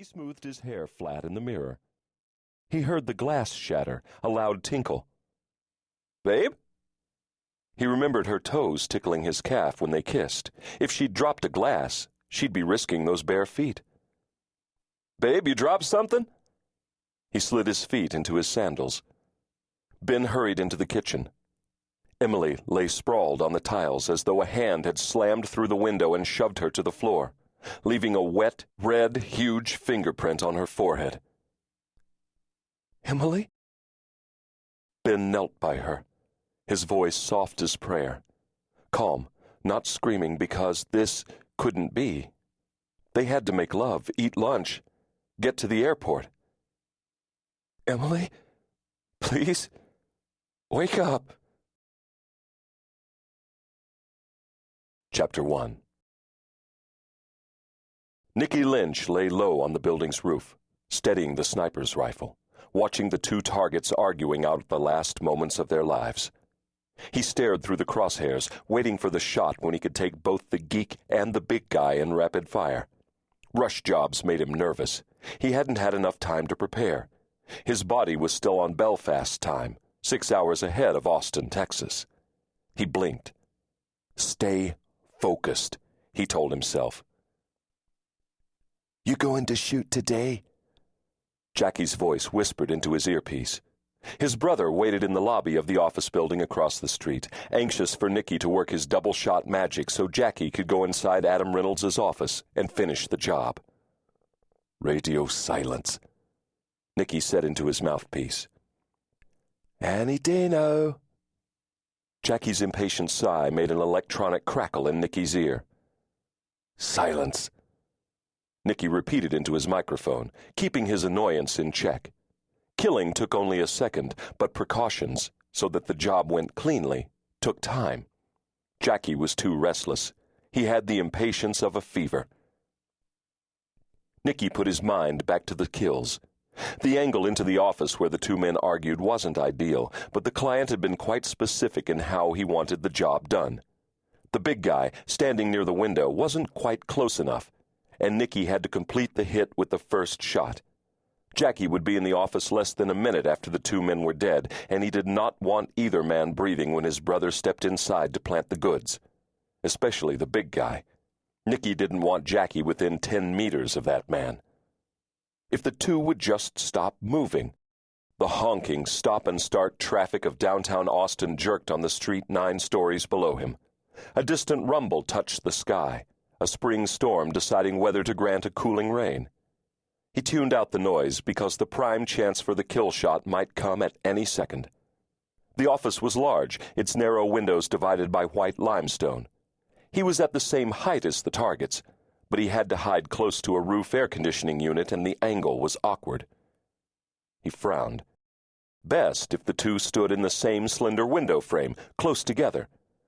He smoothed his hair flat in the mirror. He heard the glass shatter, a loud tinkle. "Babe?" He remembered her toes tickling his calf when they kissed. If she'd dropped a glass, she'd be risking those bare feet. "Babe, you dropped something?" He slid his feet into his sandals. Ben hurried into the kitchen. Emily lay sprawled on the tiles as though a hand had slammed through the window and shoved her to the floor, leaving a wet, red, huge fingerprint on her forehead. "Emily?" Ben knelt by her, his voice soft as prayer. Calm, not screaming because this couldn't be. They had to make love, eat lunch, get to the airport. "Emily, please, wake up." Chapter 1. Nicky Lynch lay low on the building's roof, steadying the sniper's rifle, watching the two targets arguing out the last moments of their lives. He stared through the crosshairs, waiting for the shot when he could take both the geek and the big guy in rapid fire. Rush jobs made him nervous. He hadn't had enough time to prepare. His body was still on Belfast time, 6 hours ahead of Austin, Texas. He blinked. Stay focused, he told himself. "You going to shoot today?" Jackie's voice whispered into his earpiece. His brother waited in the lobby of the office building across the street, anxious for Nicky to work his double-shot magic so Jackie could go inside Adam Reynolds' office and finish the job. "Radio silence," Nicky said into his mouthpiece. "Any day now." Jackie's impatient sigh made an electronic crackle in Nicky's ear. "Silence," Nicky repeated into his microphone, keeping his annoyance in check. Killing took only a second, but precautions, so that the job went cleanly, took time. Jackie was too restless. He had the impatience of a fever. Nicky put his mind back to the kills. The angle into the office where the two men argued wasn't ideal, but the client had been quite specific in how he wanted the job done. The big guy, standing near the window, wasn't quite close enough, and Nicky had to complete the hit with the first shot. Jackie would be in the office less than a minute after the two men were dead, and he did not want either man breathing when his brother stepped inside to plant the goods, especially the big guy. Nicky didn't want Jackie within 10 meters of that man. If the two would just stop moving. The honking stop-and-start traffic of downtown Austin jerked on the street 9 stories below him. A distant rumble touched the sky, a spring storm deciding whether to grant a cooling rain. He tuned out the noise because the prime chance for the kill shot might come at any second. The office was large, its narrow windows divided by white limestone. He was at the same height as the targets, but he had to hide close to a roof air conditioning unit and the angle was awkward. He frowned. Best if the two stood in the same slender window frame, close together,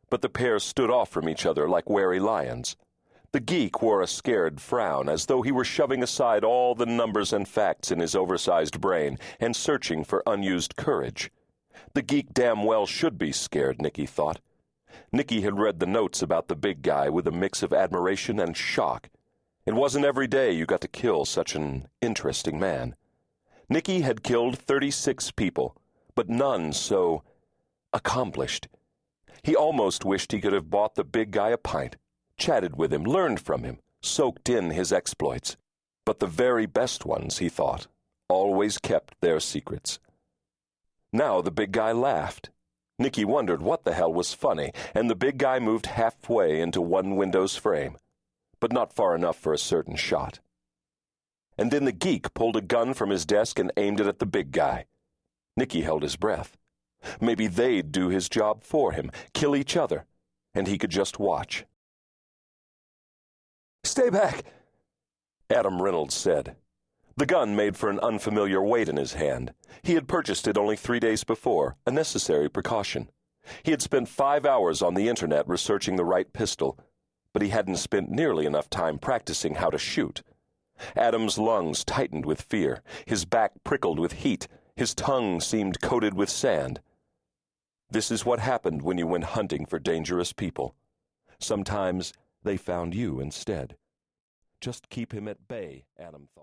but the pair stood off from each other like wary lions. The geek wore a scared frown, as though he were shoving aside all the numbers and facts in his oversized brain and searching for unused courage. The geek damn well should be scared, Nicky thought. Nicky had read the notes about the big guy with a mix of admiration and shock. It wasn't every day you got to kill such an interesting man. Nicky had killed 36 people, but none so accomplished. He almost wished he could have bought the big guy a pint, chatted with him, learned from him, soaked in his exploits. But the very best ones, he thought, always kept their secrets. Now the big guy laughed. Nicky wondered what the hell was funny, and the big guy moved halfway into one window's frame, but not far enough for a certain shot. And then the geek pulled a gun from his desk and aimed it at the big guy. Nicky held his breath. Maybe they'd do his job for him, kill each other, and he could just watch. "Stay back," Adam Reynolds said. The gun made for an unfamiliar weight in his hand. He had purchased it only 3 days before, a necessary precaution. He had spent 5 hours on the internet researching the right pistol, but he hadn't spent nearly enough time practicing how to shoot. Adam's lungs tightened with fear, his back prickled with heat, his tongue seemed coated with sand. This is what happened when you went hunting for dangerous people. Sometimes they found you instead. Just keep him at bay, Adam thought.